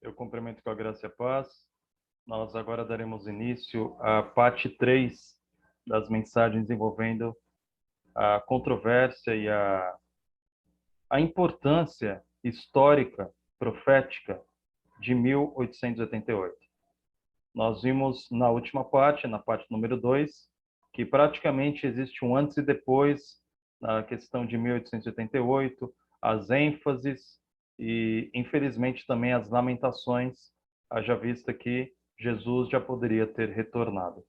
Eu cumprimento com a graça e a paz. Nós agora daremos início à parte 3 das mensagens envolvendo a controvérsia e a importância histórica, profética de 1888. Nós vimos na última parte, na parte número 2, que praticamente existe um antes e depois na questão de 1888, as ênfases e, infelizmente, também as lamentações, haja vista que Jesus já poderia ter retornado.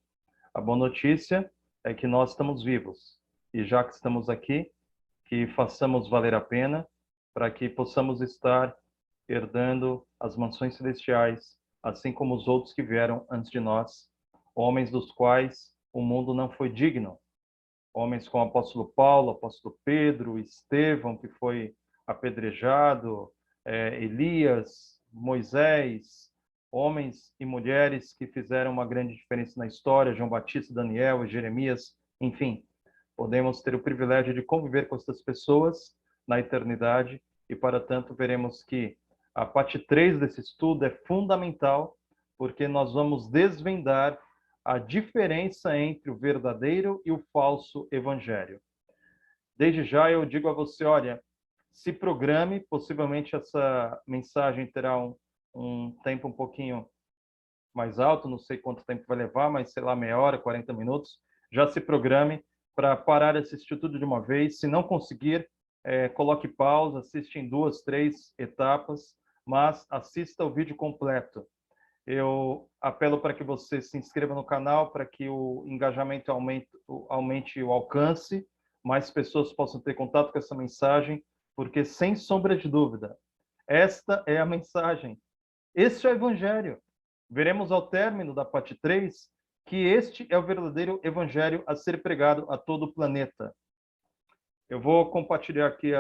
A boa notícia é que nós estamos vivos, e já que estamos aqui, que façamos valer a pena, para que possamos estar herdando as mansões celestiais, assim como os outros que vieram antes de nós, homens dos quais o mundo não foi digno. Homens como o apóstolo Paulo, apóstolo Pedro, Estevão, que foi apedrejado, Elias, Moisés, homens e mulheres que fizeram uma grande diferença na história, João Batista, Daniel, Jeremias, enfim. Podemos ter o privilégio de conviver com essas pessoas na eternidade e, para tanto, veremos que a parte 3 desse estudo é fundamental, porque nós vamos desvendar a diferença entre o verdadeiro e o falso evangelho. Desde já eu digo a você, olha, se programe, possivelmente essa mensagem terá um tempo um pouquinho mais alto, não sei quanto tempo vai levar, mas sei lá, meia hora, 40 minutos, já se programe para parar esse estudo de uma vez. Se não conseguir, coloque pausa, assiste em 2, 3 etapas, mas assista o vídeo completo. Eu apelo para que você se inscreva no canal, para que o engajamento aumente o alcance, mais pessoas possam ter contato com essa mensagem, porque, sem sombra de dúvida, esta é a mensagem. Este é o Evangelho. Veremos ao término da parte 3 que este é o verdadeiro Evangelho a ser pregado a todo o planeta. Eu vou compartilhar aqui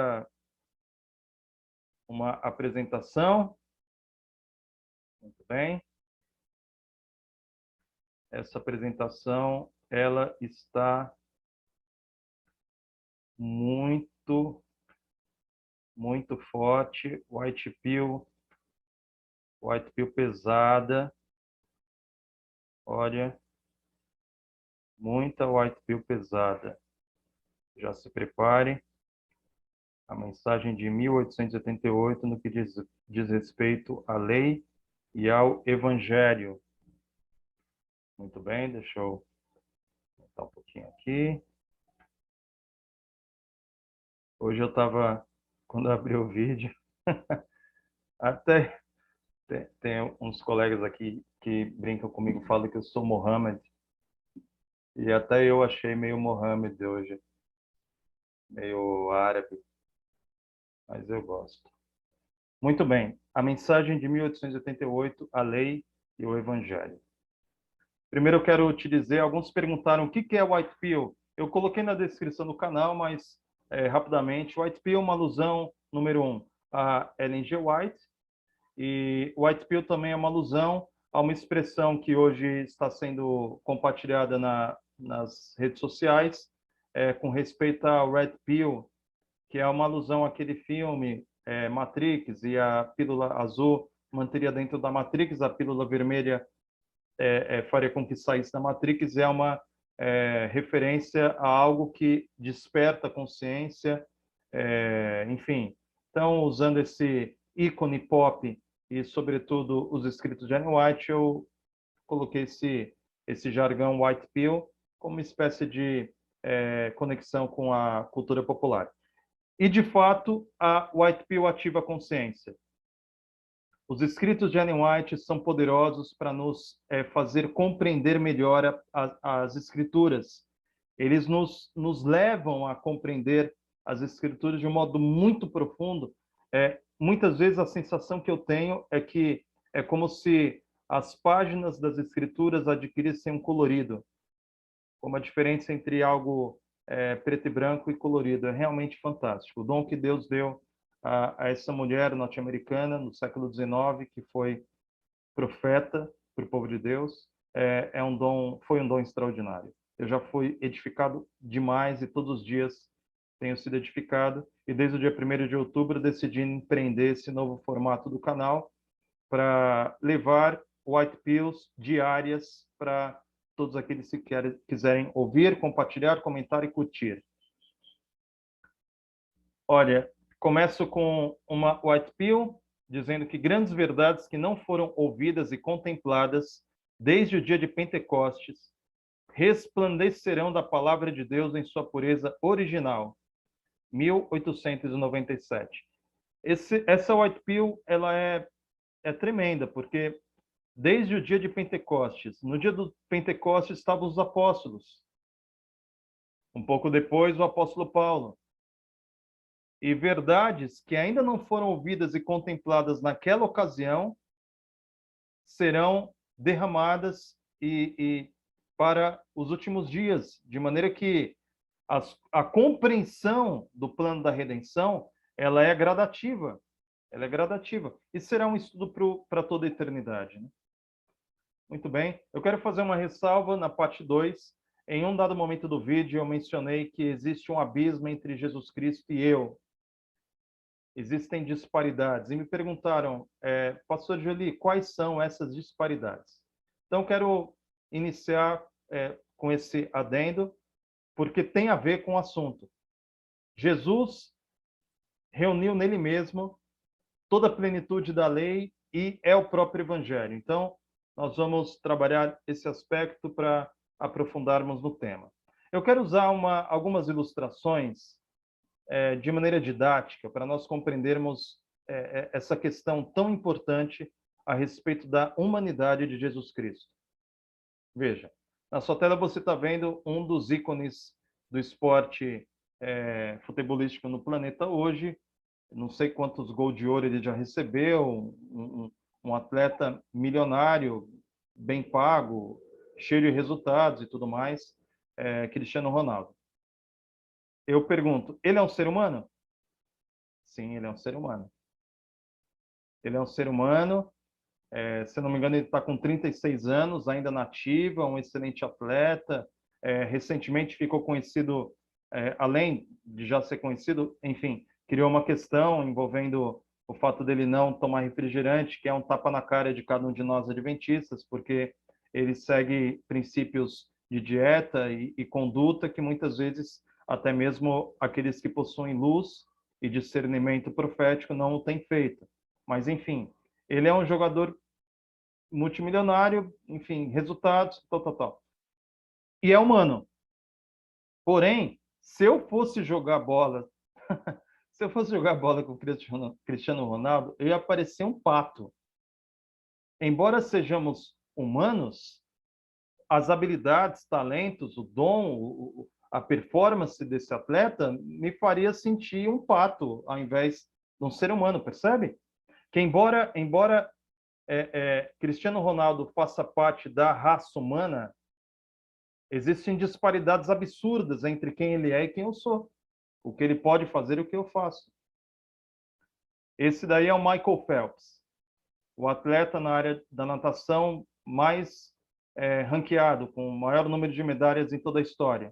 uma apresentação. Muito bem. Essa apresentação, ela está muito forte, white pill pesada. Olha, muita white pill pesada. Já se prepare. A mensagem de 1888 no que diz respeito à lei e ao evangelho. Muito bem, deixa eu botar um pouquinho aqui. Hoje eu estava, quando eu abri o vídeo, até tem uns colegas aqui que brincam comigo, falam que eu sou Mohammed, e até eu achei meio Mohammed hoje, meio árabe, mas eu gosto. Muito bem, a mensagem de 1888, a lei e o evangelho. Primeiro eu quero te dizer, alguns perguntaram o que é White Pill. Eu coloquei na descrição do canal, mas rapidamente, White Pill é uma alusão, número 1, a Ellen G. White, e White Pill também é uma alusão a uma expressão que hoje está sendo compartilhada nas redes sociais, com respeito ao Red Pill, que é uma alusão àquele filme Matrix, e a pílula azul manteria dentro da Matrix, a pílula vermelha faria com que saísse da Matrix. É uma referência a algo que desperta a consciência, enfim. Então, usando esse ícone pop e, sobretudo, os escritos de Ellen White, eu coloquei esse jargão White Pill como uma espécie de conexão com a cultura popular. E, de fato, a White Pill ativa a consciência. Os escritos de Ellen White são poderosos para nos fazer compreender melhor as escrituras. Eles nos levam a compreender as escrituras de um modo muito profundo. Muitas vezes a sensação que eu tenho é que é como se as páginas das escrituras adquirissem um colorido, como a diferença entre algo preto e branco e colorido. É realmente fantástico. O dom que Deus deu a essa mulher norte-americana no século XIX, que foi profeta para o povo de Deus, foi um dom extraordinário. Eu já fui edificado demais e todos os dias tenho sido edificado, e desde o dia 1º de outubro decidi empreender esse novo formato do canal para levar white pills diárias para todos aqueles que quiserem ouvir, compartilhar, comentar e curtir. Olha, começo com uma white pill, dizendo que grandes verdades que não foram ouvidas e contempladas desde o dia de Pentecostes resplandecerão da palavra de Deus em sua pureza original, 1897. Essa white pill, ela é tremenda, porque desde o dia de Pentecostes, no dia do Pentecostes estavam os apóstolos, um pouco depois o apóstolo Paulo, e verdades que ainda não foram ouvidas e contempladas naquela ocasião serão derramadas e para os últimos dias, de maneira que a compreensão do plano da redenção ela é gradativa, e será um estudo para toda a eternidade, né? Muito bem, eu quero fazer uma ressalva na parte 2. Em um dado momento do vídeo eu mencionei que existe um abismo entre Jesus Cristo e eu. Existem disparidades. E me perguntaram, Pastor Jolie, quais são essas disparidades? Então, quero iniciar com esse adendo, porque tem a ver com o assunto. Jesus reuniu nele mesmo toda a plenitude da lei e é o próprio Evangelho. Então, nós vamos trabalhar esse aspecto para aprofundarmos no tema. Eu quero usar algumas ilustrações de maneira didática, para nós compreendermos essa questão tão importante a respeito da humanidade de Jesus Cristo. Veja, na sua tela você está vendo um dos ícones do esporte futebolístico no planeta hoje. Não sei quantos gols de ouro ele já recebeu, um atleta milionário, bem pago, cheio de resultados e tudo mais, Cristiano Ronaldo. Eu pergunto, ele é um ser humano? Sim, ele é um ser humano. Ele é um ser humano, se não me engano, ele está com 36 anos, ainda na ativa, um excelente atleta. Recentemente ficou conhecido, além de já ser conhecido, enfim, criou uma questão envolvendo o fato dele não tomar refrigerante, que é um tapa na cara de cada um de nós adventistas, porque ele segue princípios de dieta e conduta que muitas vezes até mesmo aqueles que possuem luz e discernimento profético não o têm feito. Mas, enfim, ele é um jogador multimilionário, enfim, resultados, tal. E é humano. Porém, se eu fosse jogar bola, se eu fosse jogar bola com o Cristiano Ronaldo, eu ia parecer um pato. Embora sejamos humanos, as habilidades, talentos, o dom, a performance desse atleta me faria sentir um pato ao invés de um ser humano, percebe? Que embora Cristiano Ronaldo faça parte da raça humana, existem disparidades absurdas entre quem ele é e quem eu sou. O que ele pode fazer e o que eu faço. Esse daí é o Michael Phelps, o atleta na área da natação mais ranqueado, com o maior número de medalhas em toda a história.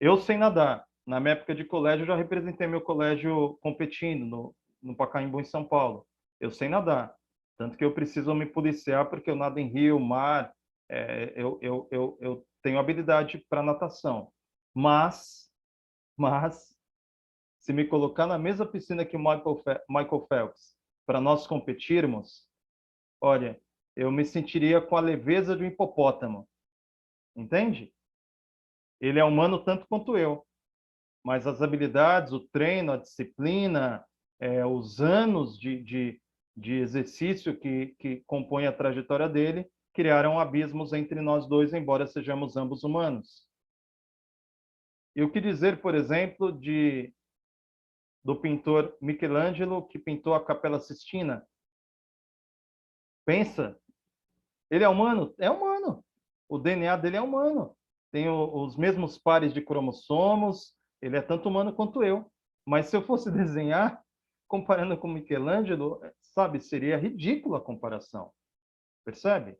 Eu sei nadar. Na minha época de colégio, eu já representei meu colégio competindo no Pacaembu, em São Paulo. Eu sei nadar. Tanto que eu preciso me policiar, porque eu nado em rio, mar, eu tenho habilidade para natação. Mas, se me colocar na mesma piscina que o Michael Phelps, para nós competirmos, olha, eu me sentiria com a leveza de um hipopótamo. Entende? Ele é humano tanto quanto eu. Mas as habilidades, o treino, a disciplina, os anos de exercício que compõem a trajetória dele, criaram abismos entre nós dois, embora sejamos ambos humanos. E o que dizer, por exemplo, do pintor Michelangelo, que pintou a Capela Sistina? Pensa, ele é humano? É humano. O DNA dele é humano. Tem os mesmos pares de cromossomos, ele é tanto humano quanto eu. Mas se eu fosse desenhar, comparando com Michelangelo, sabe, seria ridícula a comparação. Percebe?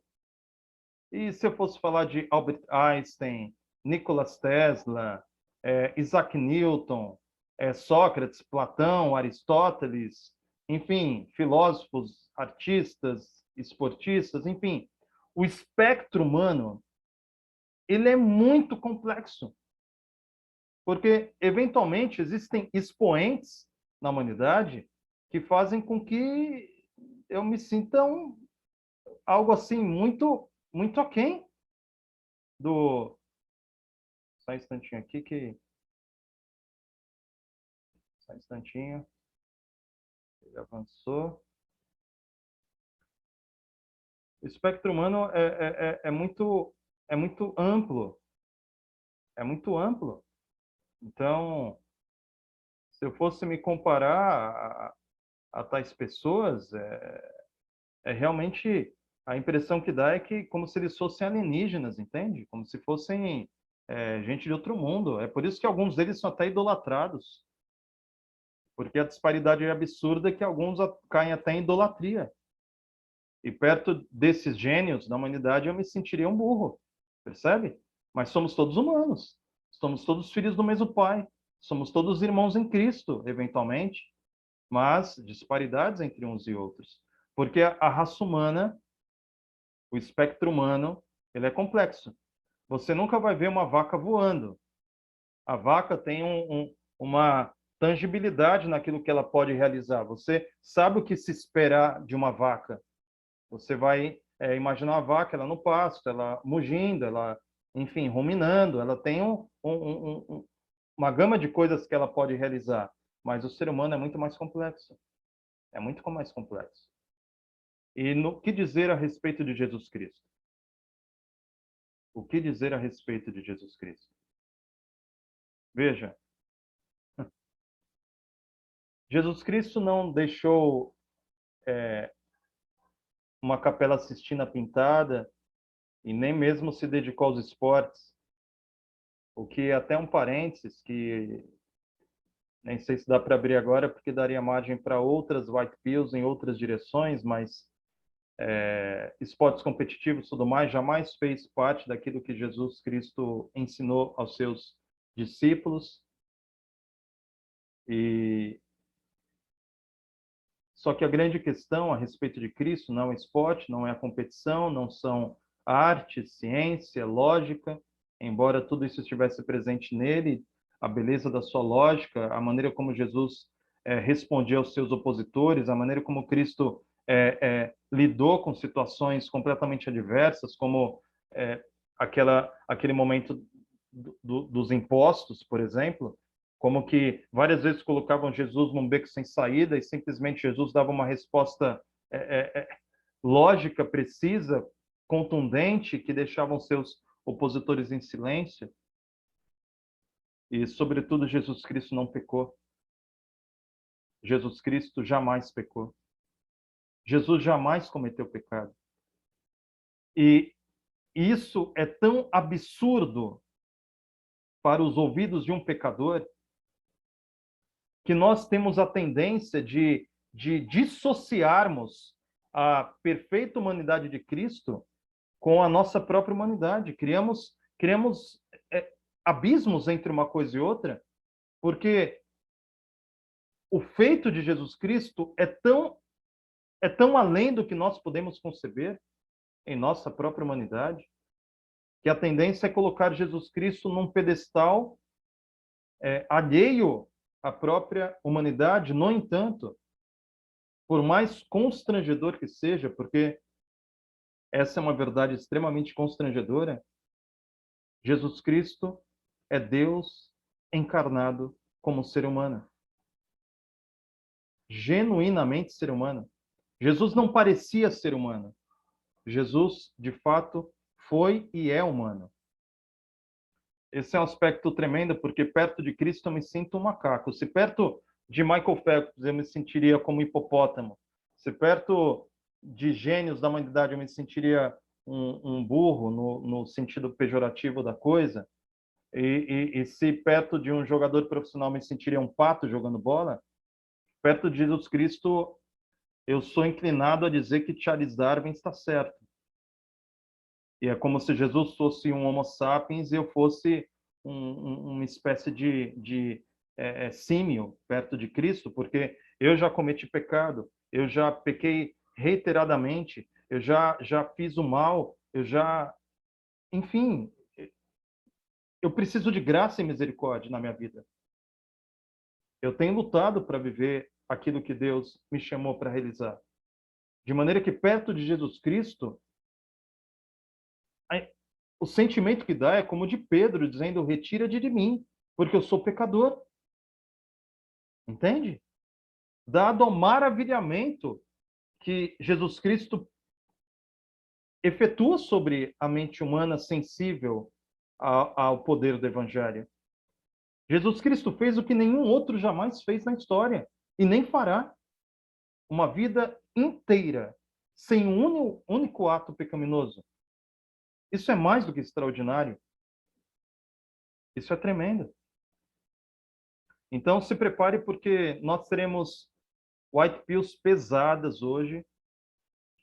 E se eu fosse falar de Albert Einstein, Nikola Tesla, Isaac Newton, Sócrates, Platão, Aristóteles, enfim, filósofos, artistas, esportistas, enfim, o espectro humano, ele é muito complexo, porque eventualmente existem expoentes na humanidade que fazem com que eu me sinta algo assim muito aquém do. Só um instantinho aqui que. Só um instantinho. Ele avançou. O espectro humano é muito amplo. É muito amplo. Então, se eu fosse me comparar a tais pessoas, realmente a impressão que dá é que como se eles fossem alienígenas, entende? Como se fossem gente de outro mundo. É por isso que alguns deles são até idolatrados, porque a disparidade é absurda que alguns caem até em idolatria. E perto desses gênios da humanidade eu me sentiria um burro, percebe? Mas somos todos humanos, somos todos filhos do mesmo Pai, somos todos irmãos em Cristo, eventualmente, mas disparidades entre uns e outros. Porque a raça humana, o espectro humano, ele é complexo. Você nunca vai ver uma vaca voando. A vaca tem uma tangibilidade naquilo que ela pode realizar. Você sabe o que se esperar de uma vaca. Você vai imaginar a vaca, ela no pasto, ela mugindo, ela, enfim, ruminando. Ela tem uma gama de coisas que ela pode realizar. Mas o ser humano é muito mais complexo. É muito mais complexo. E no que dizer a respeito de Jesus Cristo? O que dizer a respeito de Jesus Cristo? Veja, Jesus Cristo não deixou uma Capela Sistina pintada e nem mesmo se dedicou aos esportes, o que é até um parênteses que nem sei se dá para abrir agora, porque daria margem para outras white pills em outras direções, mas esportes competitivos e tudo mais jamais fez parte daquilo que Jesus Cristo ensinou aos seus discípulos. E só que a grande questão a respeito de Cristo não é o esporte, não é a competição, não são arte, ciência, lógica, embora tudo isso estivesse presente nele, a beleza da sua lógica, a maneira como Jesus respondia aos seus opositores, a maneira como Cristo lidou com situações completamente adversas, como aquele momento dos impostos, por exemplo, como que várias vezes colocavam Jesus num beco sem saída e simplesmente Jesus dava uma resposta lógica, precisa, contundente, que deixavam seus opositores em silêncio. E, sobretudo, Jesus Cristo não pecou. Jesus Cristo jamais pecou. Jesus jamais cometeu pecado. E isso é tão absurdo para os ouvidos de um pecador que nós temos a tendência de dissociarmos a perfeita humanidade de Cristo com a nossa própria humanidade. Criamos abismos entre uma coisa e outra, porque o feito de Jesus Cristo é tão além do que nós podemos conceber em nossa própria humanidade, que a tendência é colocar Jesus Cristo num pedestal alheio à própria humanidade. No entanto, por mais constrangedor que seja, porque essa é uma verdade extremamente constrangedora, Jesus Cristo é Deus encarnado como ser humano. Genuinamente ser humano. Jesus não parecia ser humano. Jesus, de fato, foi e é humano. Esse é um aspecto tremendo, porque perto de Cristo eu me sinto um macaco. Se perto de Michael Phelps eu me sentiria como hipopótamo, se perto de gênios da humanidade eu me sentiria um burro, no sentido pejorativo da coisa, e se perto de um jogador profissional eu me sentiria um pato jogando bola, perto de Jesus Cristo eu sou inclinado a dizer que Charles Darwin está certo. E é como se Jesus fosse um Homo sapiens e eu fosse uma espécie de símil perto de Cristo, porque eu já cometi pecado, eu já pequei reiteradamente, eu já fiz o mal, enfim, eu preciso de graça e misericórdia na minha vida. Eu tenho lutado para viver aquilo que Deus me chamou para realizar. De maneira que perto de Jesus Cristo, o sentimento que dá é como de Pedro dizendo: retira-te de mim, porque eu sou pecador. Entende? Dado ao maravilhamento que Jesus Cristo efetua sobre a mente humana sensível ao poder do Evangelho. Jesus Cristo fez o que nenhum outro jamais fez na história e nem fará. Uma vida inteira sem um único ato pecaminoso. Isso é mais do que extraordinário. Isso é tremendo. Então, se prepare, porque nós teremos white pills pesadas hoje.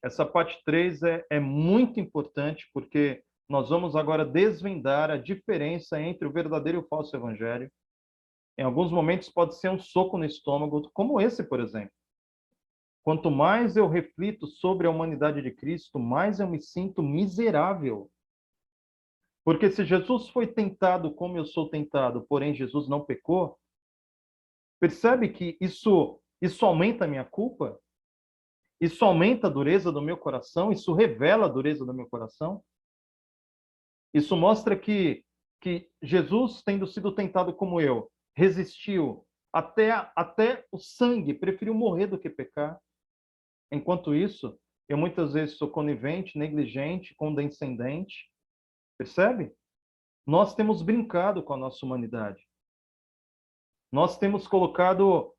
Essa parte 3 é muito importante, porque nós vamos agora desvendar a diferença entre o verdadeiro e o falso evangelho. Em alguns momentos pode ser um soco no estômago, como esse, por exemplo. Quanto mais eu reflito sobre a humanidade de Cristo, mais eu me sinto miserável. Porque se Jesus foi tentado como eu sou tentado, porém Jesus não pecou, percebe que isso aumenta a minha culpa? Isso aumenta a dureza do meu coração? Isso revela a dureza do meu coração? Isso mostra que Jesus, tendo sido tentado como eu, resistiu até o sangue, preferiu morrer do que pecar. Enquanto isso, eu muitas vezes sou conivente, negligente, condescendente. Percebe? Nós temos brincado com a nossa humanidade. Nós temos colocado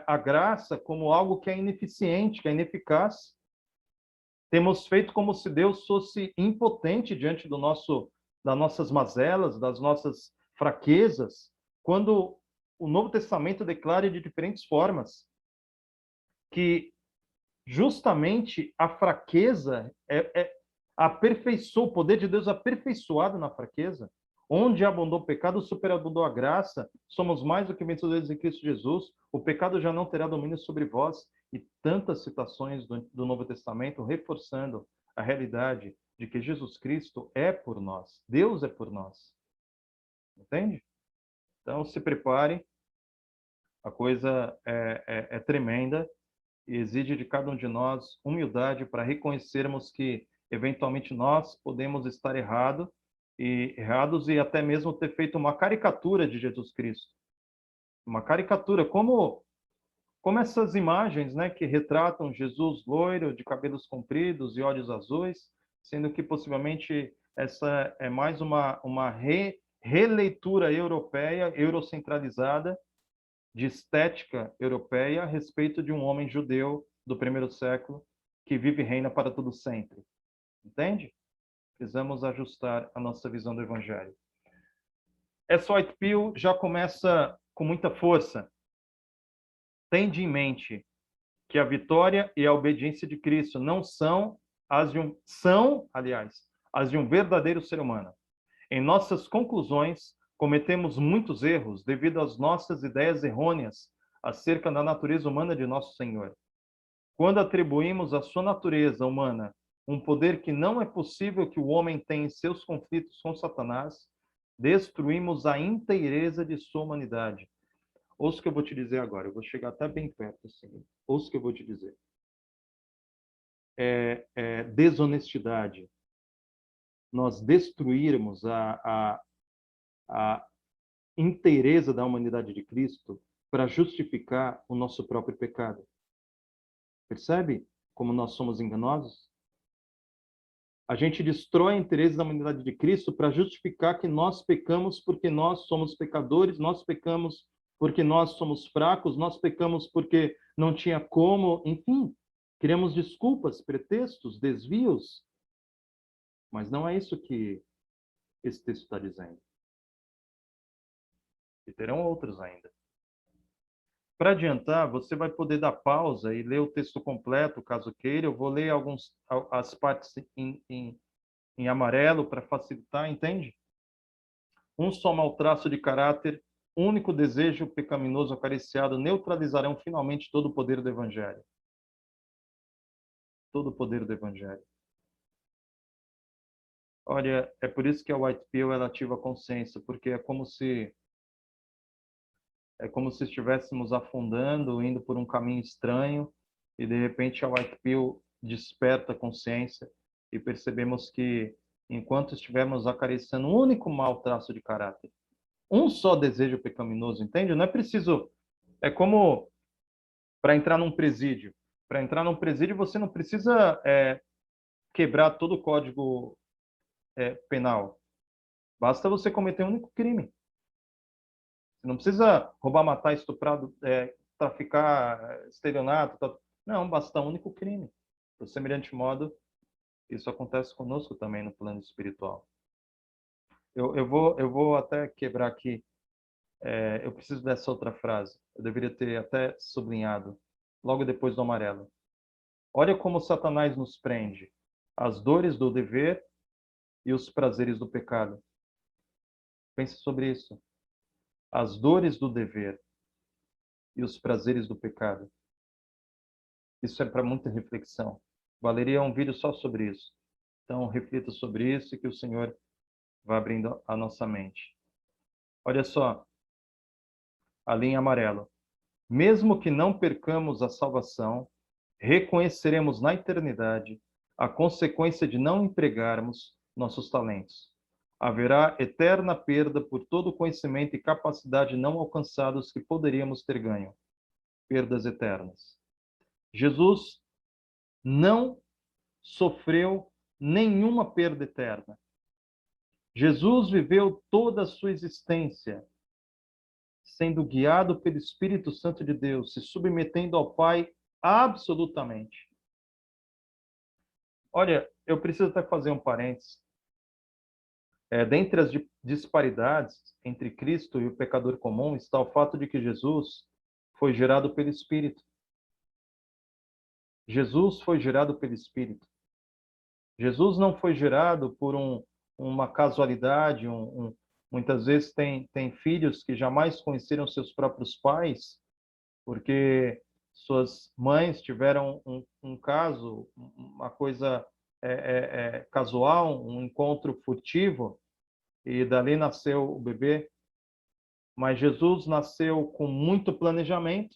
a graça como algo que é ineficiente, que é ineficaz. Temos feito como se Deus fosse impotente diante das nossas mazelas, das nossas fraquezas, quando o Novo Testamento declara de diferentes formas que justamente a fraqueza aperfeiçoou, o poder de Deus aperfeiçoado na fraqueza. Onde abundou o pecado, superabundou a graça. Somos mais do que vencedores em Cristo Jesus. O pecado já não terá domínio sobre vós. E tantas citações do Novo Testamento reforçando a realidade de que Jesus Cristo é por nós. Deus é por nós. Entende? Então, se prepare. A coisa é tremenda e exige de cada um de nós humildade para reconhecermos que, eventualmente, nós podemos estar errados e até mesmo ter feito uma caricatura de Jesus Cristo. Uma caricatura, como essas imagens, né, que retratam Jesus loiro, de cabelos compridos e olhos azuis, sendo que possivelmente essa é mais uma releitura europeia, eurocentralizada, de estética europeia a respeito de um homem judeu do primeiro século que vive e reina para todo sempre. Entende? Precisamos ajustar a nossa visão do Evangelho. Essa white pill já começa com muita força. Tende em mente que a vitória e a obediência de Cristo não são as de um verdadeiro ser humano. Em nossas conclusões, cometemos muitos erros devido às nossas ideias errôneas acerca da natureza humana de nosso Senhor. Quando atribuímos à sua natureza humana um poder que não é possível que o homem tenha em seus conflitos com Satanás, destruímos a inteireza de sua humanidade. Ouça o que eu vou te dizer agora, eu vou chegar até bem perto assim. Ouça o que eu vou te dizer. Desonestidade. Nós destruirmos a inteireza da humanidade de Cristo para justificar o nosso próprio pecado. Percebe como nós somos enganosos? A gente destrói a inteireza da humanidade de Cristo para justificar que nós pecamos porque nós somos pecadores, nós pecamos porque nós somos fracos, nós pecamos porque não tinha como, enfim, criamos desculpas, pretextos, desvios. Mas não é isso que esse texto está dizendo. E terão outros ainda. Para adiantar, você vai poder dar pausa e ler o texto completo, caso queira. Eu vou ler as partes em amarelo para facilitar, entende? Um só mau traço de caráter único desejo pecaminoso acariciado neutralizarão finalmente todo o poder do Evangelho. Todo o poder do Evangelho. Olha, é por isso que a White Pill ela ativa a consciência, porque é como se estivéssemos afundando, indo por um caminho estranho, e de repente a White Pill desperta a consciência e percebemos que enquanto estivermos acariciando um único mau traço de caráter, um só desejo pecaminoso, entende? Não é preciso, é como para entrar num presídio. Para entrar num presídio você não precisa quebrar todo o código penal. Basta você cometer um único crime. Você não precisa roubar, matar, estuprar, traficar, estelionato. Não, basta um único crime. Por semelhante modo, isso acontece conosco também no plano espiritual. Eu vou até quebrar aqui. Eu preciso dessa outra frase. Eu deveria ter até sublinhado, logo depois do amarelo. Olha como Satanás nos prende. As dores do dever e os prazeres do pecado. Pense sobre isso. As dores do dever e os prazeres do pecado. Isso é para muita reflexão. Valeria um vídeo só sobre isso. Então, reflita sobre isso e que o Senhor vá abrindo a nossa mente. Olha só, a linha amarela. Mesmo que não percamos a salvação, reconheceremos na eternidade a consequência de não empregarmos nossos talentos. Haverá eterna perda por todo o conhecimento e capacidade não alcançados que poderíamos ter ganho. Perdas eternas. Jesus não sofreu nenhuma perda eterna. Jesus viveu toda a sua existência sendo guiado pelo Espírito Santo de Deus, se submetendo ao Pai absolutamente. Olha, eu preciso até fazer um parênteses. Dentre as disparidades entre Cristo e o pecador comum está o fato de que Jesus foi gerado pelo Espírito. Jesus foi gerado pelo Espírito. Jesus não foi gerado por uma casualidade. Muitas vezes tem filhos que jamais conheceram seus próprios pais, porque suas mães tiveram um caso, uma coisa casual, um encontro furtivo, e dali nasceu o bebê. Mas Jesus nasceu com muito planejamento,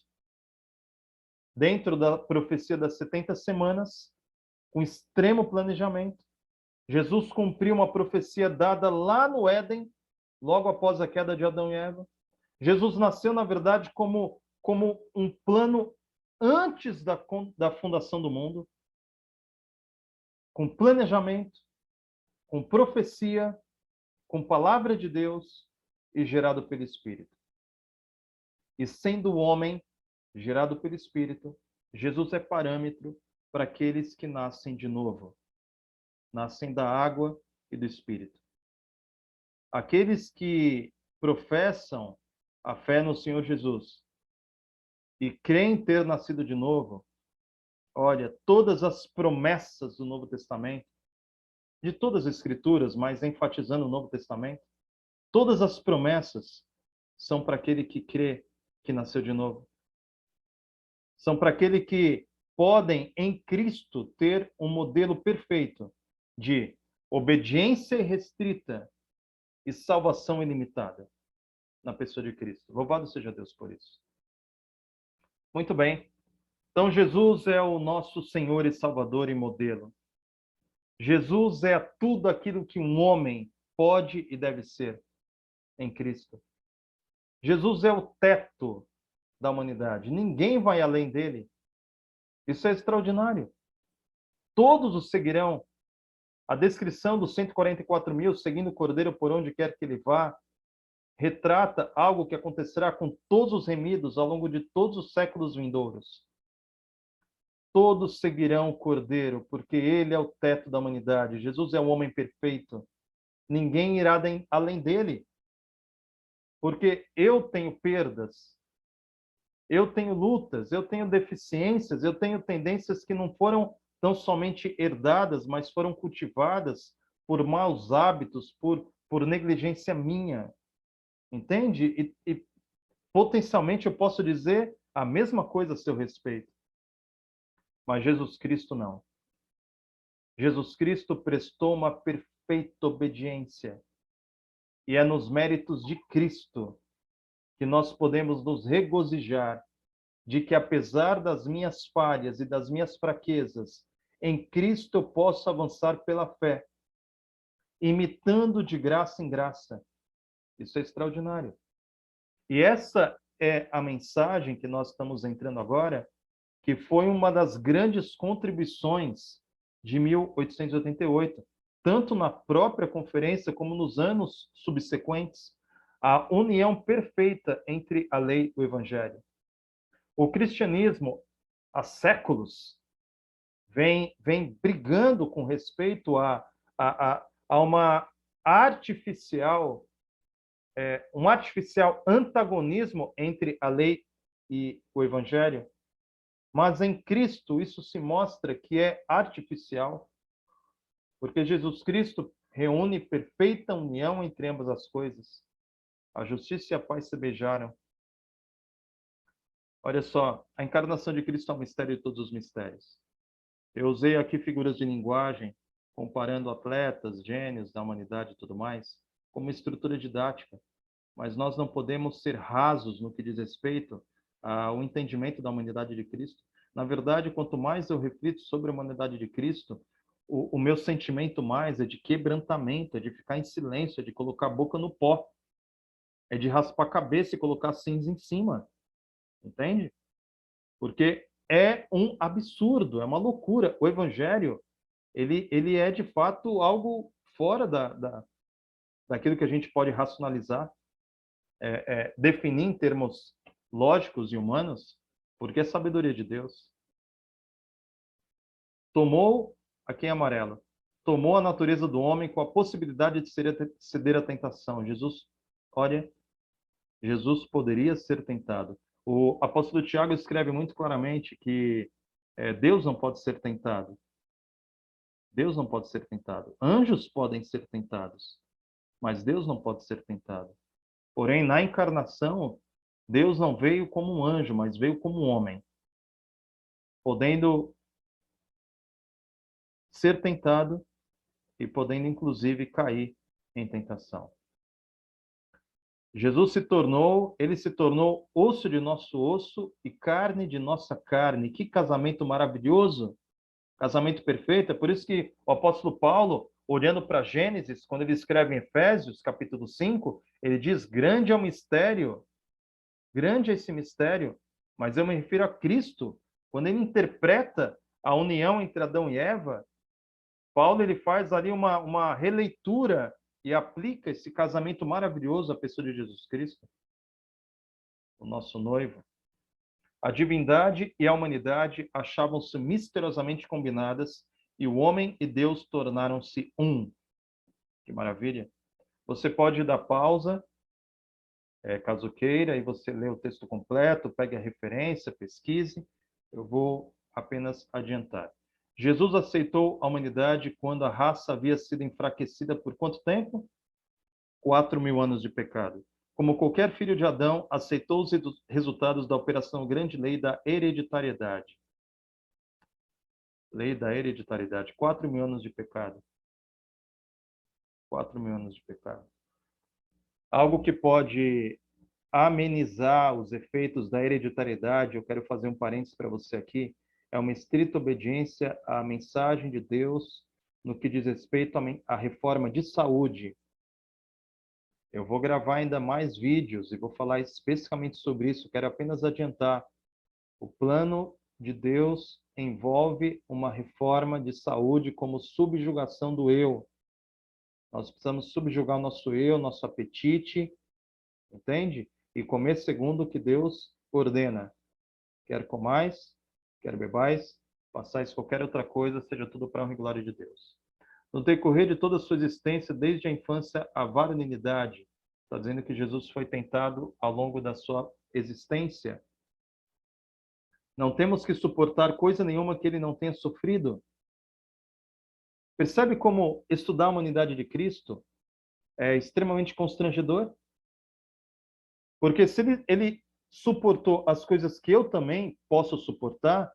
dentro da profecia das 70 semanas, com extremo planejamento. Jesus cumpriu uma profecia dada lá no Éden, logo após a queda de Adão e Eva. Jesus nasceu, na verdade, como um plano antes da fundação do mundo, com planejamento, com profecia, com palavra de Deus e gerado pelo Espírito. E sendo homem, gerado pelo Espírito, Jesus é parâmetro para aqueles que nascem de novo. Nascem da água e do Espírito. Aqueles que professam a fé no Senhor Jesus e creem ter nascido de novo, olha, todas as promessas do Novo Testamento, de todas as Escrituras, mas enfatizando o Novo Testamento, todas as promessas são para aquele que crê que nasceu de novo. São para aquele que podem, em Cristo, ter um modelo perfeito de obediência irrestrita e salvação ilimitada na pessoa de Cristo. Louvado seja Deus por isso. Muito bem. Então, Jesus é o nosso Senhor e Salvador e modelo. Jesus é tudo aquilo que um homem pode e deve ser em Cristo. Jesus é o teto da humanidade. Ninguém vai além dele. Isso é extraordinário. Todos o seguirão. A descrição dos 144 mil seguindo o Cordeiro por onde quer que ele vá retrata algo que acontecerá com todos os remidos ao longo de todos os séculos vindouros. Todos seguirão o Cordeiro, porque ele é o teto da humanidade. Jesus é o homem perfeito. Ninguém irá além dele. Porque eu tenho perdas, eu tenho lutas, eu tenho deficiências, eu tenho tendências que não foram tão somente herdadas, mas foram cultivadas por maus hábitos, por negligência minha. Entende? Potencialmente eu posso dizer a mesma coisa a seu respeito, mas Jesus Cristo não. Jesus Cristo prestou uma perfeita obediência, e é nos méritos de Cristo que nós podemos nos regozijar de que, apesar das minhas falhas e das minhas fraquezas, em Cristo eu posso avançar pela fé, imitando de graça em graça. Isso é extraordinário. E essa é a mensagem que nós estamos entrando agora, que foi uma das grandes contribuições de 1888, tanto na própria conferência como nos anos subsequentes, a união perfeita entre a lei e o evangelho. O cristianismo, há séculos, vem brigando com respeito a uma artificial, um artificial antagonismo entre a lei e o evangelho, mas em Cristo isso se mostra que é artificial, porque Jesus Cristo reúne perfeita união entre ambas as coisas. A justiça e a paz se beijaram. Olha só, a encarnação de Cristo é o mistério de todos os mistérios. Eu usei aqui figuras de linguagem, comparando atletas, gênios da humanidade e tudo mais, como estrutura didática, mas nós não podemos ser rasos no que diz respeito ao entendimento da humanidade de Cristo. Na verdade, quanto mais eu reflito sobre a humanidade de Cristo, o meu sentimento mais é de quebrantamento, é de ficar em silêncio, é de colocar a boca no pó, é de raspar a cabeça e colocar cinza em cima, entende? Porque é um absurdo, é uma loucura. O evangelho, ele é de fato algo fora daquilo que a gente pode racionalizar, definir em termos lógicos e humanos, porque é sabedoria de Deus. Tomou, aqui em amarelo, tomou a natureza do homem com a possibilidade de ceder à tentação. Jesus, olha, Jesus poderia ser tentado. O apóstolo Tiago escreve muito claramente que Deus não pode ser tentado. Deus não pode ser tentado. Anjos podem ser tentados, mas Deus não pode ser tentado. Porém, na encarnação, Deus não veio como um anjo, mas veio como um homem, podendo ser tentado e podendo, inclusive, cair em tentação. Jesus ele se tornou osso de nosso osso e carne de nossa carne. Que casamento maravilhoso! Casamento perfeito. É por isso que o apóstolo Paulo, olhando para Gênesis, quando ele escreve em Efésios, capítulo 5, ele diz: grande é o mistério, grande é esse mistério, mas eu me refiro a Cristo. Quando ele interpreta a união entre Adão e Eva, Paulo ele faz ali uma releitura e aplica esse casamento maravilhoso à pessoa de Jesus Cristo, o nosso noivo. A divindade e a humanidade achavam-se misteriosamente combinadas e o homem e Deus tornaram-se um. Que maravilha! Você pode dar pausa, caso queira, e você lê o texto completo, pegue a referência, pesquise. Eu vou apenas adiantar. Jesus aceitou a humanidade quando a raça havia sido enfraquecida por quanto tempo? 4.000 anos de pecado. Como qualquer filho de Adão, aceitou os resultados da operação grande lei da hereditariedade. Lei da hereditariedade. 4.000 anos de pecado. 4.000 anos de pecado. Algo que pode amenizar os efeitos da hereditariedade, eu quero fazer um parênteses para você aqui, é uma estrita obediência à mensagem de Deus no que diz respeito à reforma de saúde. Eu vou gravar ainda mais vídeos e vou falar especificamente sobre isso. Quero apenas adiantar. O plano de Deus envolve uma reforma de saúde como subjugação do eu. Nós precisamos subjugar o nosso eu, nosso apetite, entende? E comer segundo o que Deus ordena. Quer comais, quer bebais, façais qualquer outra coisa, seja tudo para a honra e glória de Deus. No decorrer de toda a sua existência, desde a infância à varonilidade, está dizendo que Jesus foi tentado ao longo da sua existência. Não temos que suportar coisa nenhuma que ele não tenha sofrido. Percebe como estudar a humanidade de Cristo é extremamente constrangedor? Porque se ele suportou as coisas que eu também posso suportar,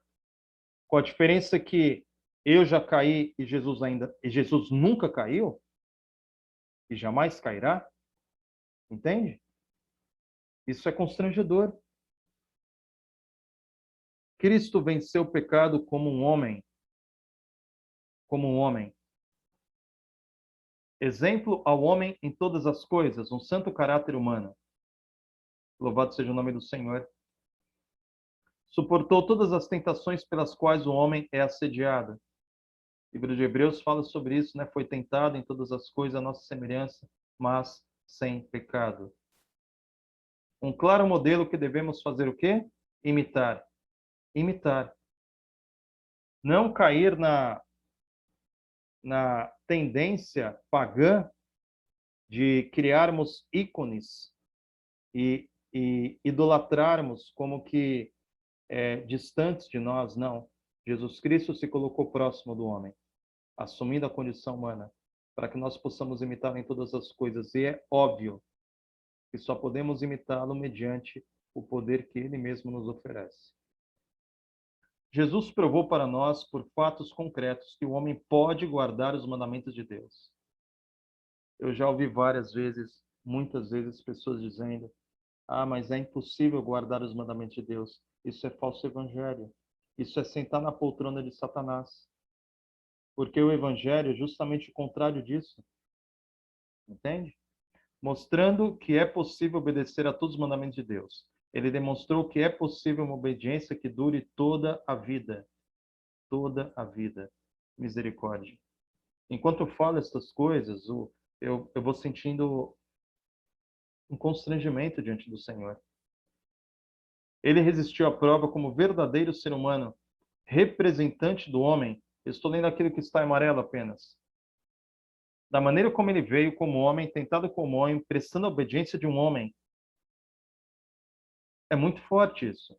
com a diferença que eu já caí e Jesus nunca caiu e jamais cairá, entende? Isso é constrangedor. Cristo venceu o pecado como um homem. Exemplo ao homem em todas as coisas, um santo caráter humano. Louvado seja o nome do Senhor. Suportou todas as tentações pelas quais o homem é assediado. O livro de Hebreus fala sobre isso, né? Foi tentado em todas as coisas a nossa semelhança, mas sem pecado. Um claro modelo que devemos fazer o quê? Imitar. Imitar. Não cair na tendência pagã de criarmos ícones e idolatrarmos como que distantes de nós, não. Jesus Cristo se colocou próximo do homem, assumindo a condição humana, para que nós possamos imitá-lo em todas as coisas. E é óbvio que só podemos imitá-lo mediante o poder que ele mesmo nos oferece. Jesus provou para nós, por fatos concretos, que o homem pode guardar os mandamentos de Deus. Eu já ouvi várias vezes, muitas vezes, pessoas dizendo: ah, mas é impossível guardar os mandamentos de Deus. Isso é falso evangelho. Isso é sentar na poltrona de Satanás. Porque o evangelho é justamente o contrário disso. Entende? Mostrando que é possível obedecer a todos os mandamentos de Deus. Ele demonstrou que é possível uma obediência que dure toda a vida. Toda a vida. Misericórdia. Enquanto eu falo essas coisas, eu vou sentindo um constrangimento diante do Senhor. Ele resistiu à prova como verdadeiro ser humano, representante do homem. Eu estou lendo aquilo que está em amarelo apenas. Da maneira como ele veio como homem, tentado como homem, prestando a obediência de um homem. É muito forte isso.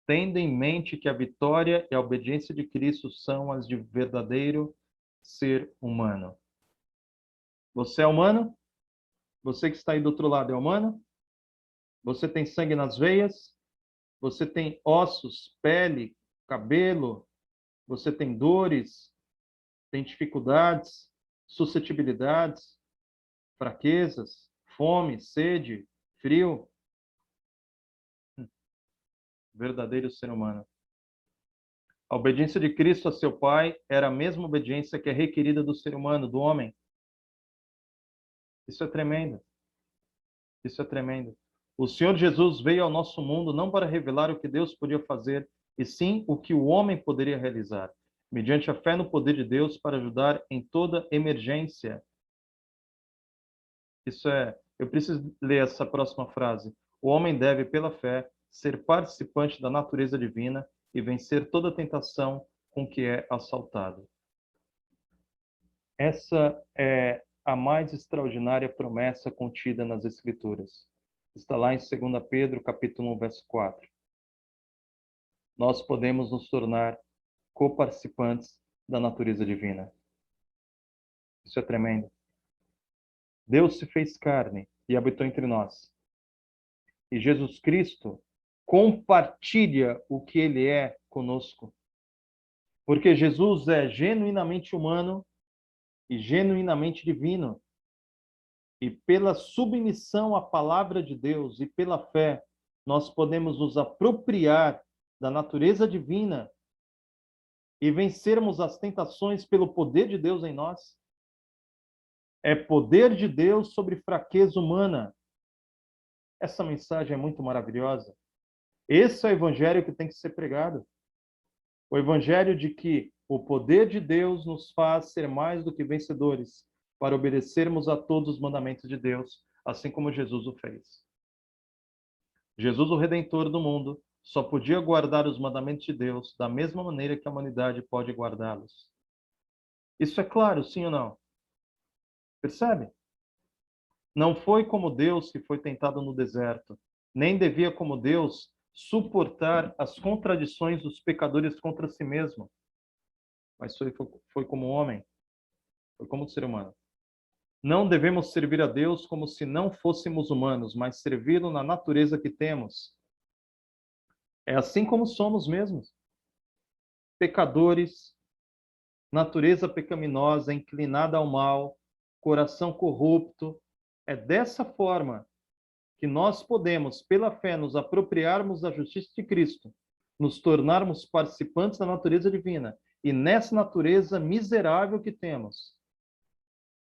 Tendo em mente que a vitória e a obediência de Cristo são as de verdadeiro ser humano. Você é humano? Você que está aí do outro lado é humano? Você tem sangue nas veias? Você tem ossos, pele, cabelo? Você tem dores? Tem dificuldades, suscetibilidades, fraquezas, fome, sede, frio? Verdadeiro ser humano. A obediência de Cristo a seu Pai era a mesma obediência que é requerida do ser humano, do homem. Isso é tremendo. Isso é tremendo. O Senhor Jesus veio ao nosso mundo não para revelar o que Deus podia fazer, e sim o que o homem poderia realizar, mediante a fé no poder de Deus para ajudar em toda emergência. Eu preciso ler essa próxima frase. O homem deve, pela fé, ser participante da natureza divina e vencer toda tentação com que é assaltado. Essa é a mais extraordinária promessa contida nas Escrituras. Está lá em 2 Pedro, capítulo 1, verso 4. Nós podemos nos tornar coparticipantes da natureza divina. Isso é tremendo. Deus se fez carne e habitou entre nós. E Jesus Cristo compartilha o que ele é conosco. Porque Jesus é genuinamente humano e genuinamente divino. E pela submissão à palavra de Deus e pela fé, nós podemos nos apropriar da natureza divina e vencermos as tentações pelo poder de Deus em nós. É poder de Deus sobre fraqueza humana. Essa mensagem é muito maravilhosa. Esse é o evangelho que tem que ser pregado. O evangelho de que o poder de Deus nos faz ser mais do que vencedores para obedecermos a todos os mandamentos de Deus, assim como Jesus o fez. Jesus, o Redentor do mundo, só podia guardar os mandamentos de Deus da mesma maneira que a humanidade pode guardá-los. Isso é claro, sim ou não? Percebe? Não foi como Deus que foi tentado no deserto, nem devia como Deus suportar as contradições dos pecadores contra si mesmo. Mas foi como homem, foi como ser humano. Não devemos servir a Deus como se não fôssemos humanos, mas servi-lo na natureza que temos. É assim como somos mesmos. Pecadores, natureza pecaminosa, inclinada ao mal, coração corrupto. É dessa forma que nós podemos, pela fé, nos apropriarmos da justiça de Cristo, nos tornarmos participantes da natureza divina. E nessa natureza miserável que temos,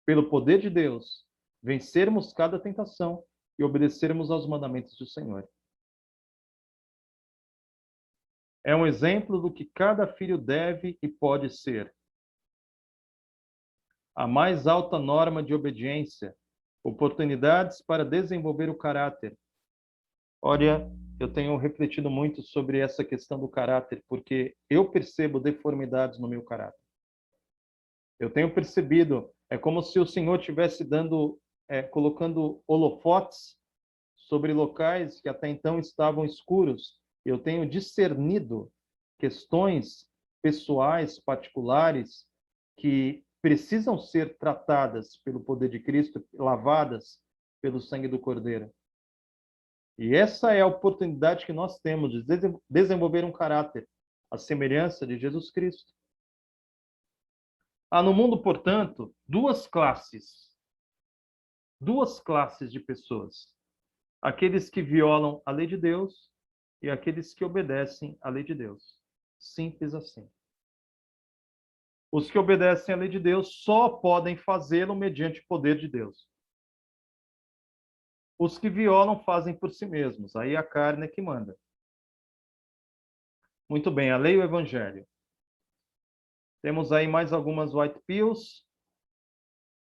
pelo poder de Deus, vencermos cada tentação e obedecermos aos mandamentos do Senhor. É um exemplo do que cada filho deve e pode ser. A mais alta norma de obediência, oportunidades para desenvolver o caráter. Olha, eu tenho refletido muito sobre essa questão do caráter, porque eu percebo deformidades no meu caráter. Eu tenho percebido, é como se o Senhor estivesse colocando holofotes sobre locais que até então estavam escuros. Eu tenho discernido questões pessoais, particulares, que precisam ser tratadas pelo poder de Cristo, lavadas pelo sangue do Cordeiro. E essa é a oportunidade que nós temos de desenvolver um caráter à semelhança de Jesus Cristo. Há no mundo, portanto, duas classes de pessoas: aqueles que violam a lei de Deus e aqueles que obedecem à lei de Deus. Simples assim. Os que obedecem à lei de Deus só podem fazê-lo mediante o poder de Deus. Os que violam fazem por si mesmos, aí a carne é que manda. Muito bem, a lei e o evangelho. Temos aí mais algumas white pills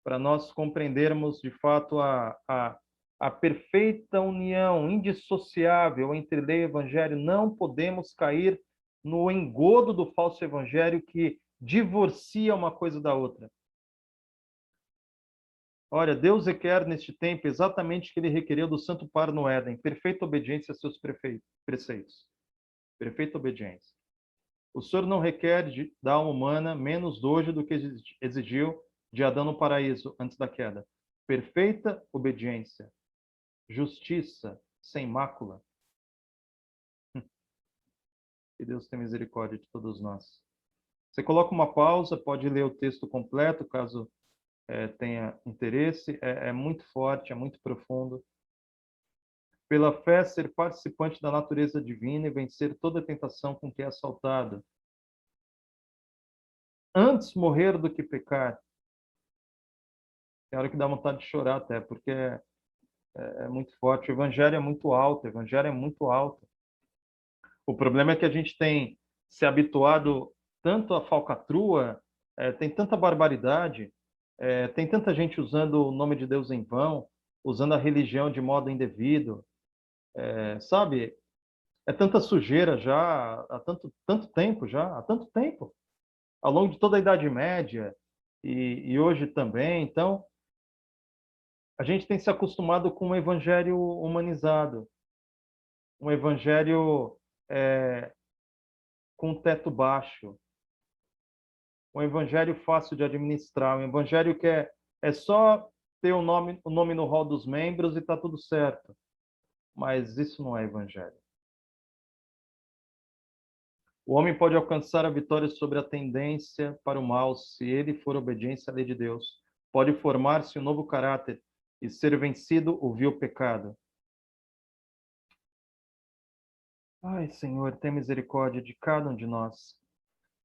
para nós compreendermos de fato a perfeita união indissociável entre lei e evangelho. Não podemos cair no engodo do falso evangelho que divorcia uma coisa da outra. Olha, Deus requer neste tempo exatamente o que ele requeriu do santo par no Éden: perfeita obediência a seus preceitos. Perfeita obediência. O Senhor não requer da alma humana menos doje do que exigiu de Adão no paraíso antes da queda. Perfeita obediência. Justiça sem mácula. Que Deus tenha misericórdia de todos nós. Você coloca uma pausa, pode ler o texto completo, caso tenha interesse. É muito forte, é muito profundo. Pela fé, ser participante da natureza divina e vencer toda tentação com que é assaltado. Antes morrer do que pecar. Tem hora que dá vontade de chorar até, porque é muito forte. O evangelho é muito alto, o evangelho é muito alto. O problema é que a gente tem se habituado tanto à falcatrua, tem tanta barbaridade, tem tanta gente usando o nome de Deus em vão, usando a religião de modo indevido, sabe? É tanta sujeira já, há tanto tempo já, há tanto tempo, ao longo de toda a Idade Média e hoje também. Então, a gente tem se acostumado com um evangelho humanizado, um evangelho com teto baixo, um evangelho fácil de administrar, um evangelho que é só ter o nome no rol dos membros e está tudo certo. Mas isso não é evangelho. O homem pode alcançar a vitória sobre a tendência para o mal se ele for obediente à lei de Deus. Pode formar-se um novo caráter e ser vencido o vil pecado. Ai, Senhor, tem misericórdia de cada um de nós.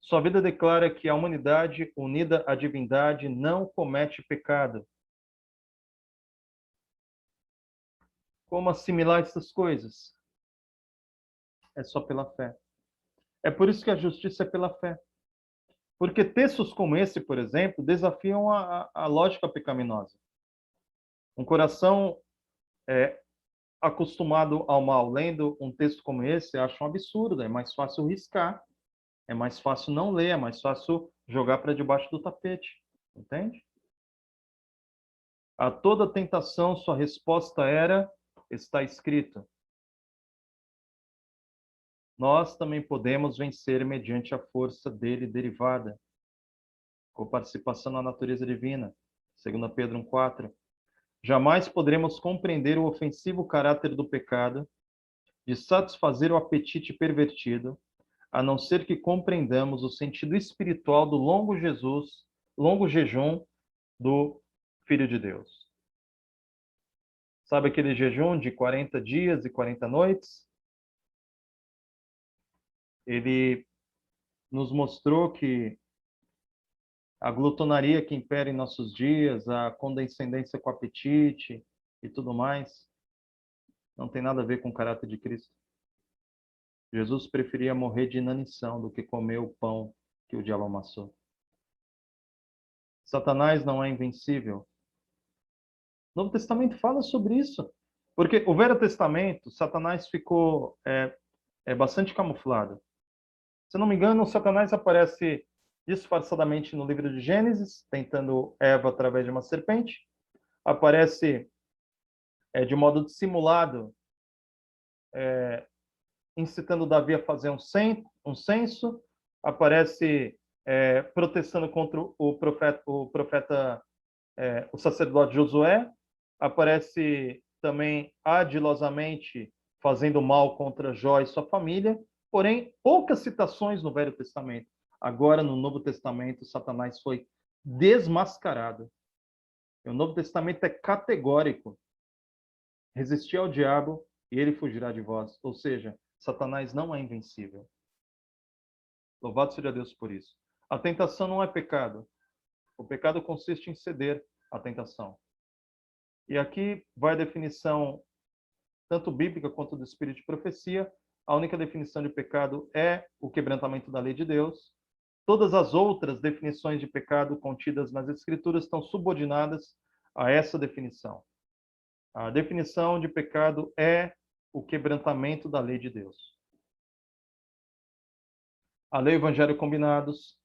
Sua vida declara que a humanidade unida à divindade não comete pecado. Como assimilar essas coisas? É só pela fé. É por isso que a justiça é pela fé. Porque textos como esse, por exemplo, desafiam a lógica pecaminosa. Um coração acostumado ao mal, lendo um texto como esse, acha um absurdo. É mais fácil riscar, é mais fácil não ler, é mais fácil jogar para debaixo do tapete. Entende? A toda tentação, sua resposta era: está escrito. Nós também podemos vencer mediante a força dele derivada, com participação na natureza divina. 2 Pedro 1,4. Jamais poderemos compreender o ofensivo caráter do pecado, de satisfazer o apetite pervertido, a não ser que compreendamos o sentido espiritual do longo jejum do Filho de Deus. Sabe aquele jejum de 40 dias e 40 noites? Ele nos mostrou que a glutonaria que impera em nossos dias, a condescendência com o apetite e tudo mais, não tem nada a ver com o caráter de Cristo. Jesus preferia morrer de inanição do que comer o pão que o diabo amassou. Satanás não é invencível. O Novo Testamento fala sobre isso. Porque o Velho Testamento, Satanás ficou bastante camuflado. Se não me engano, Satanás aparece disfarçadamente no livro de Gênesis, tentando Eva através de uma serpente. Aparece de modo dissimulado, incitando Davi a fazer um censo. Aparece protestando contra o sacerdote Josué. Aparece também adilosamente fazendo mal contra Jó e sua família. Porém, poucas citações no Velho Testamento. Agora, no Novo Testamento, Satanás foi desmascarado. E o Novo Testamento é categórico. Resistir ao diabo e ele fugirá de vós. Ou seja, Satanás não é invencível. Louvado seja Deus por isso. A tentação não é pecado. O pecado consiste em ceder à tentação. E aqui vai a definição tanto bíblica quanto do espírito de profecia. A única definição de pecado é o quebrantamento da lei de Deus. Todas as outras definições de pecado contidas nas Escrituras estão subordinadas a essa definição. A definição de pecado é o quebrantamento da lei de Deus. A lei e o evangelho combinados.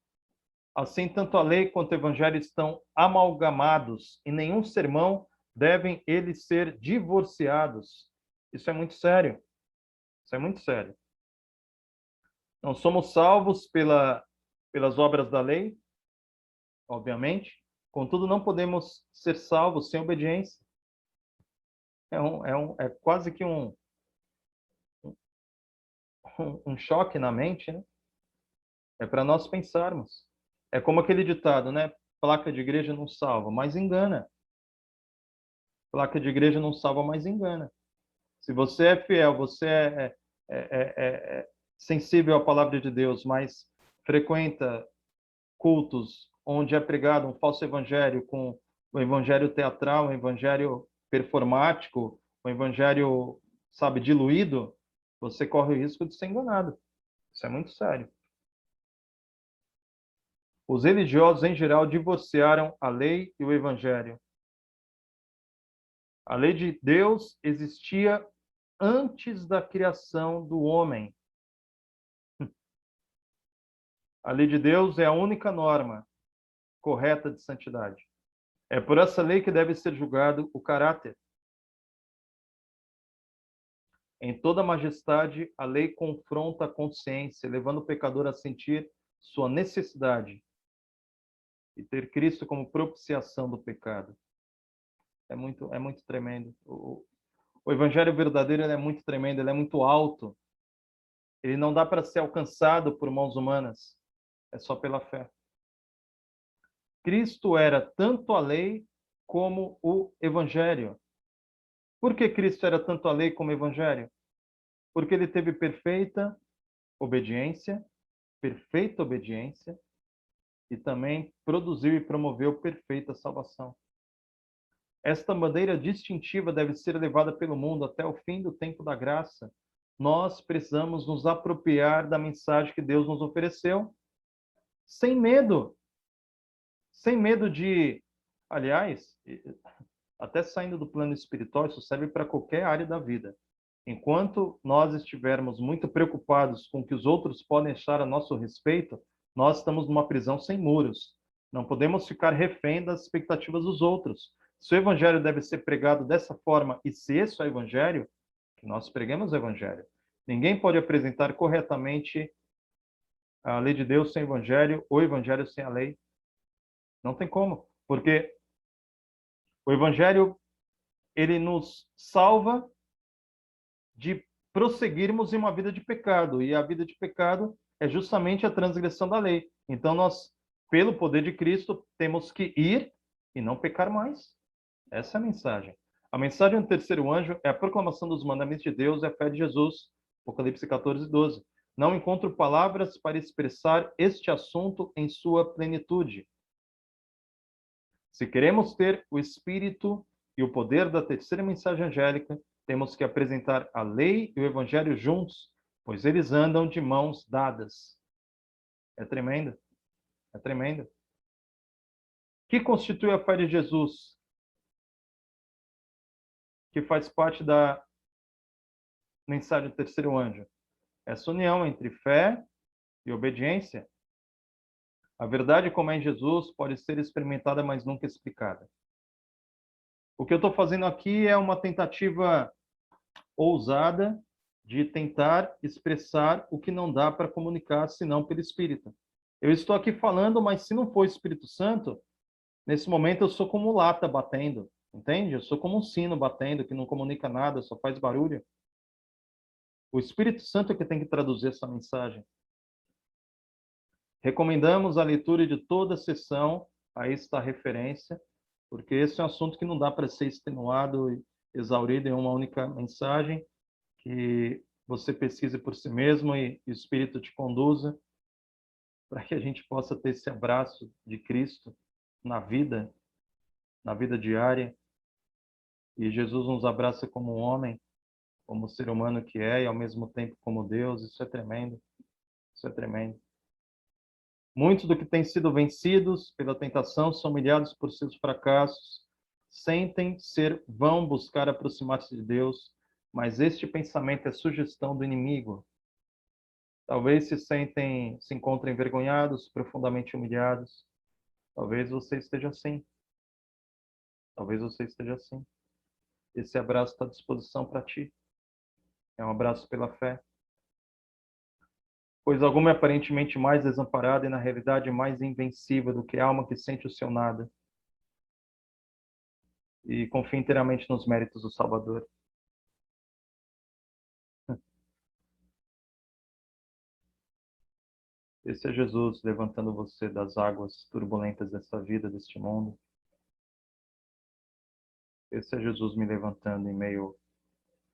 Assim, tanto a lei quanto o evangelho estão amalgamados. Em nenhum sermão devem eles ser divorciados. Isso é muito sério. Isso é muito sério. Não somos salvos pelas obras da lei, obviamente. Contudo, não podemos ser salvos sem obediência. É quase que um choque na mente, né? É para nós pensarmos. É como aquele ditado, né? Placa de igreja não salva, mas engana. Placa de igreja não salva, mas engana. Se você é fiel, você é sensível à palavra de Deus, mas frequenta cultos onde é pregado um falso evangelho com o evangelho teatral, o evangelho performático, o evangelho, sabe, diluído, você corre o risco de ser enganado. Isso é muito sério. Os religiosos, em geral, divorciaram a lei e o evangelho. A lei de Deus existia antes da criação do homem. A lei de Deus é a única norma correta de santidade. É por essa lei que deve ser julgado o caráter. Em toda majestade, a lei confronta a consciência, levando o pecador a sentir sua necessidade e ter Cristo como propiciação do pecado. É muito tremendo. O evangelho verdadeiro é muito tremendo, ele é muito alto. Ele não dá para ser alcançado por mãos humanas, é só pela fé. Cristo era tanto a lei como o evangelho. Por que Cristo era tanto a lei como o evangelho? Porque ele teve perfeita obediência e também produziu e promoveu perfeita salvação. Esta bandeira distintiva deve ser levada pelo mundo até o fim do tempo da graça. Nós precisamos nos apropriar da mensagem que Deus nos ofereceu, sem medo de, aliás, até saindo do plano espiritual, isso serve para qualquer área da vida. Enquanto nós estivermos muito preocupados com o que os outros podem achar a nosso respeito, nós estamos numa prisão sem muros. Não podemos ficar refém das expectativas dos outros. Se o evangelho deve ser pregado dessa forma, e se esse é o evangelho, que nós preguemos o evangelho. Ninguém pode apresentar corretamente a lei de Deus sem o evangelho, ou o evangelho sem a lei. Não tem como, porque O Evangelho, ele nos salva de prosseguirmos em uma vida de pecado, e a vida de pecado é justamente a transgressão da lei. Então nós, pelo poder de Cristo, temos que ir e não pecar mais. Essa é a mensagem. A mensagem do terceiro anjo é a proclamação dos mandamentos de Deus e a fé de Jesus. Apocalipse 14:12. Não encontro palavras para expressar este assunto em sua plenitude. Se queremos ter o espírito e o poder da terceira mensagem angélica, temos que apresentar a lei e o evangelho juntos, pois eles andam de mãos dadas. É tremendo. É tremendo. O que constitui a fé de Jesus? Que faz parte da mensagem do terceiro anjo. Essa união entre fé e obediência. A verdade, como é em Jesus, pode ser experimentada, mas nunca explicada. O que eu estou fazendo aqui é uma tentativa ousada de tentar expressar o que não dá para comunicar, senão pelo Espírito. Eu estou aqui falando, mas se não for o Espírito Santo, nesse momento eu sou como lata batendo, entende? Eu sou como um sino batendo, que não comunica nada, só faz barulho. O Espírito Santo é que tem que traduzir essa mensagem. Recomendamos a leitura de toda a sessão, a esta referência, porque esse é um assunto que não dá para ser extenuado e exaurido em uma única mensagem, que você pesquise por si mesmo e o Espírito te conduza para que a gente possa ter esse abraço de Cristo na vida diária. E Jesus nos abraça como um homem, como ser humano que é, e ao mesmo tempo como Deus. Isso é tremendo. Isso é tremendo. Muitos do que têm sido vencidos pela tentação são humilhados por seus fracassos, sentem ser vão buscar aproximar-se de Deus, mas este pensamento é sugestão do inimigo. Talvez se encontrem envergonhados, profundamente humilhados. Talvez você esteja assim. Talvez você esteja assim. Esse abraço está à disposição para ti. É um abraço pela fé. Pois alguma é aparentemente mais desamparada e na realidade mais invencível do que a alma que sente o seu nada e confia inteiramente nos méritos do Salvador. Esse é Jesus levantando você das águas turbulentas dessa vida, deste mundo. Esse é Jesus me levantando em meio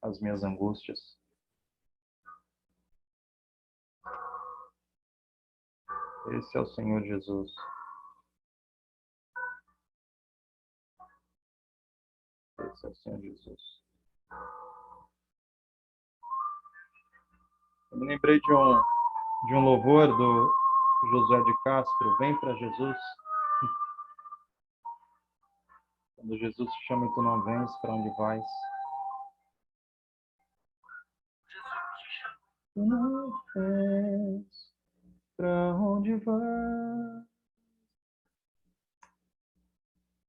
às minhas angústias. Esse é o Senhor Jesus. Esse é o Senhor Jesus. Eu me lembrei de um louvor do José de Castro, Vem para Jesus. Quando Jesus te chama e tu não vens, para onde vais? Tu não vens, para onde vais?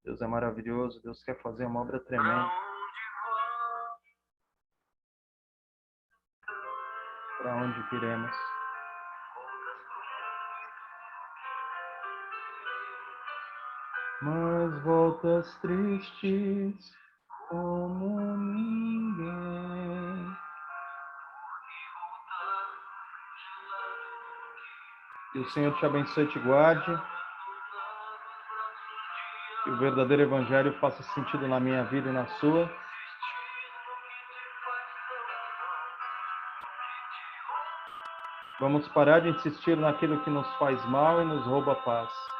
Deus é maravilhoso, Deus quer fazer uma obra tremenda. Para onde iremos? Mas voltas tristes como ninguém. Que o Senhor te abençoe e te guarde. Que o verdadeiro evangelho faça sentido na minha vida e na sua. Vamos parar de insistir naquilo que nos faz mal e nos rouba a paz.